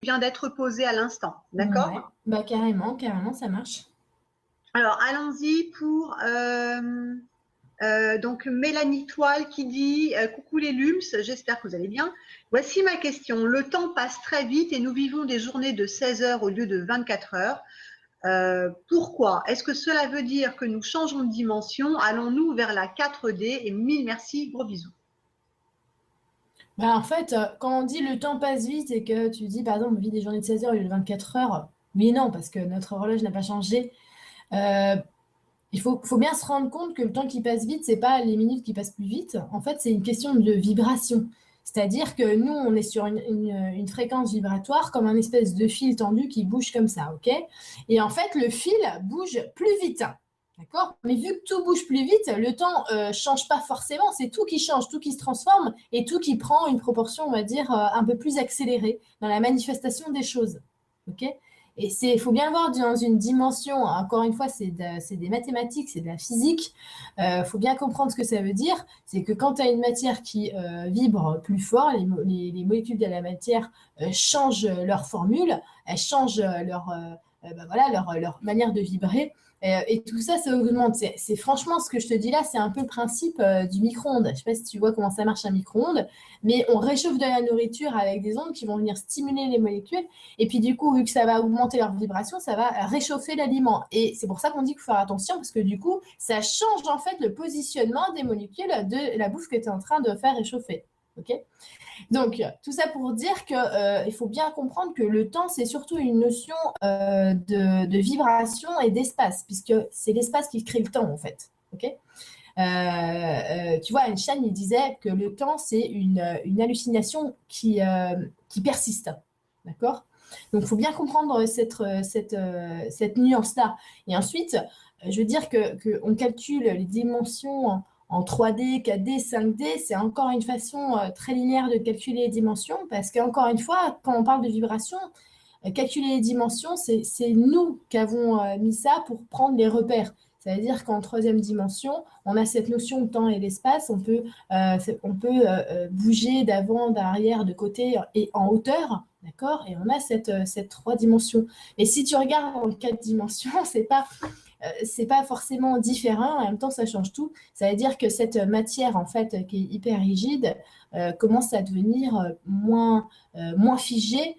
vient d'être posée à l'instant. D'accord? Ouais, bah carrément, carrément, ça marche. Alors, allons-y pour donc Mélanie Toile qui dit coucou les Lums, j'espère que vous allez bien. Voici ma question. Le temps passe très vite et nous vivons des journées de 16 heures au lieu de 24 heures. Pourquoi? Est-ce que cela veut dire que nous changeons de dimension? Allons-nous vers la 4D? Et mille merci, gros bisous. Bah, en fait, quand on dit le temps passe vite et que tu dis, par exemple, on vit des journées de 16 heures au lieu de 24 heures, oui et non, parce que notre horloge n'a pas changé. Euh, il faut bien se rendre compte que le temps qui passe vite, c'est pas les minutes qui passent plus vite. En fait, c'est une question de vibration. C'est-à-dire que nous, on est sur une fréquence vibratoire comme un espèce de fil tendu qui bouge comme ça, ok? Et en fait, le fil bouge plus vite. D'accord? Mais vu que tout bouge plus vite, le temps change pas forcément, c'est tout qui change, tout qui se transforme et tout qui prend une proportion, on va dire, un peu plus accélérée dans la manifestation des choses. Ok? Et il faut bien le voir dans une dimension, encore une fois, c'est des mathématiques, c'est de la physique. Faut bien comprendre ce que ça veut dire. C'est que quand tu as une matière qui vibre plus fort, les molécules de la matière changent leur formule, elles changent leur manière de vibrer. Et tout ça, ça augmente. C'est franchement ce que je te dis là, c'est un peu le principe du micro-ondes. Je ne sais pas si tu vois comment ça marche un micro-ondes, mais on réchauffe de la nourriture avec des ondes qui vont venir stimuler les molécules. Et puis du coup, vu que ça va augmenter leur vibration, ça va réchauffer l'aliment. Et c'est pour ça qu'on dit qu'il faut faire attention, parce que du coup, ça change en fait le positionnement des molécules de la bouffe que tu es en train de faire réchauffer. Ok? Donc, tout ça pour dire qu'il faut bien comprendre que le temps, c'est surtout une notion de vibration et d'espace, puisque c'est l'espace qui crée le temps, en fait. Ok? Tu vois, Einstein, il disait que le temps, c'est une hallucination qui persiste. D'accord? Donc, il faut bien comprendre cette nuance-là. Et ensuite, je veux dire qu'on calcule les dimensions en 3D, 4D, 5D, c'est encore une façon très linéaire de calculer les dimensions, parce qu'encore une fois, quand on parle de vibration, calculer les dimensions, c'est nous qui avons mis ça pour prendre les repères. Ça veut dire qu'en troisième dimension, on a cette notion de temps et d'espace. On peut bouger d'avant, d'arrière, de côté et en hauteur, d'accord? Et on a cette trois dimensions. Et si tu regardes en quatre dimensions, c'est pas forcément différent. En même temps, ça change tout. Ça veut dire que cette matière, en fait, qui est hyper rigide, commence à devenir moins figée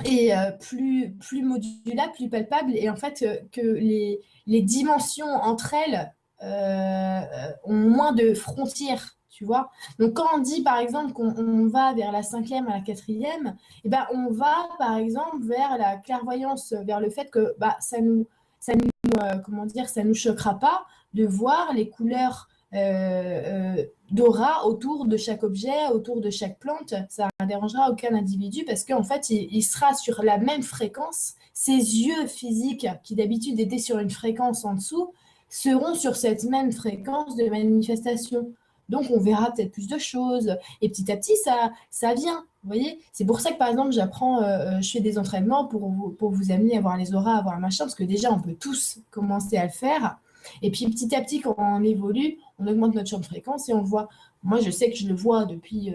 et plus modulable, plus palpable, et en fait que les dimensions entre elles ont moins de frontières, tu vois. Donc quand on dit par exemple qu'on va vers la cinquième à la quatrième, eh ben, on va par exemple vers la clairvoyance, vers le fait que bah, comment dire, ça nous choquera pas de voir les couleurs d'aura autour de chaque objet, autour de chaque plante. Ça ne dérangera aucun individu parce qu'en fait, il sera sur la même fréquence. Ses yeux physiques, qui d'habitude étaient sur une fréquence en dessous, seront sur cette même fréquence de manifestation. Donc, on verra peut-être plus de choses. Et petit à petit, ça vient. Vous voyez, c'est pour ça que par exemple, je fais des entraînements pour vous amener à voir les auras, à voir le machin, parce que déjà, on peut tous commencer à le faire. Et puis petit à petit, quand on évolue, on augmente notre champ de fréquence et on le voit. Moi, je sais que je le vois depuis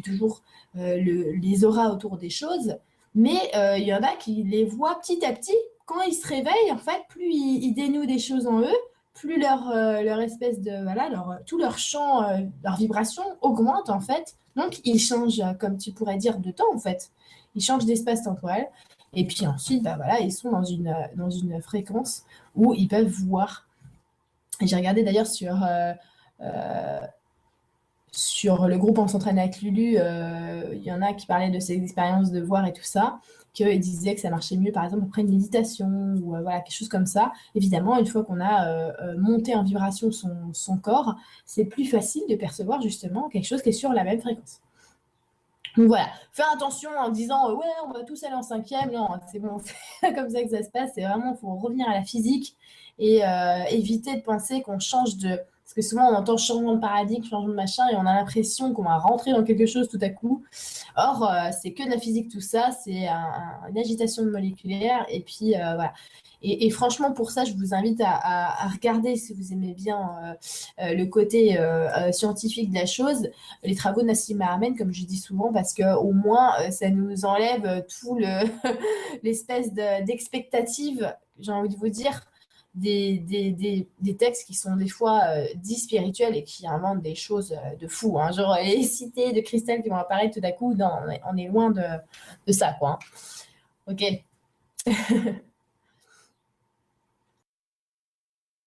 toujours, les auras autour des choses, mais il y en a qui les voient petit à petit. Quand ils se réveillent, en fait, plus ils dénouent des choses en eux, plus leur espèce de, voilà, tout leur champ, leur vibration augmente, en fait. Donc, ils changent, comme tu pourrais dire, de temps, en fait. Ils changent d'espace temporel. Et puis ensuite, bah, voilà, ils sont dans une fréquence où ils peuvent voir. Et j'ai regardé d'ailleurs euh, sur le groupe On s'entraîne avec Lulu, il y en a qui parlaient de ces expériences de voir et tout ça, qu'ils disaient que ça marchait mieux, par exemple, après une méditation ou voilà, quelque chose comme ça. Évidemment, une fois qu'on a monté en vibration son corps, c'est plus facile de percevoir justement quelque chose qui est sur la même fréquence. Donc voilà, faire attention en disant ouais, on va tous aller en cinquième. Non, c'est bon, c'est pas comme ça que ça se passe. C'est vraiment, il faut revenir à la physique et éviter de penser qu'on change Parce que souvent, on entend changement de paradigme, changement de machin, et on a l'impression qu'on va rentrer dans quelque chose tout à coup. Or, c'est que de la physique, tout ça, c'est une agitation moléculaire, et puis voilà. Et franchement, pour ça, je vous invite à regarder, si vous aimez bien le côté scientifique de la chose, les travaux de Nassim Haramein, comme je dis souvent, parce qu'au moins, ça nous enlève tout l'espèce d'expectative, j'ai envie de vous dire, des textes qui sont des fois dits spirituels et qui inventent des choses de fou. Hein. Genre les cités de cristal qui vont apparaître tout à coup, non, on est loin de ça, quoi. Hein. Ok.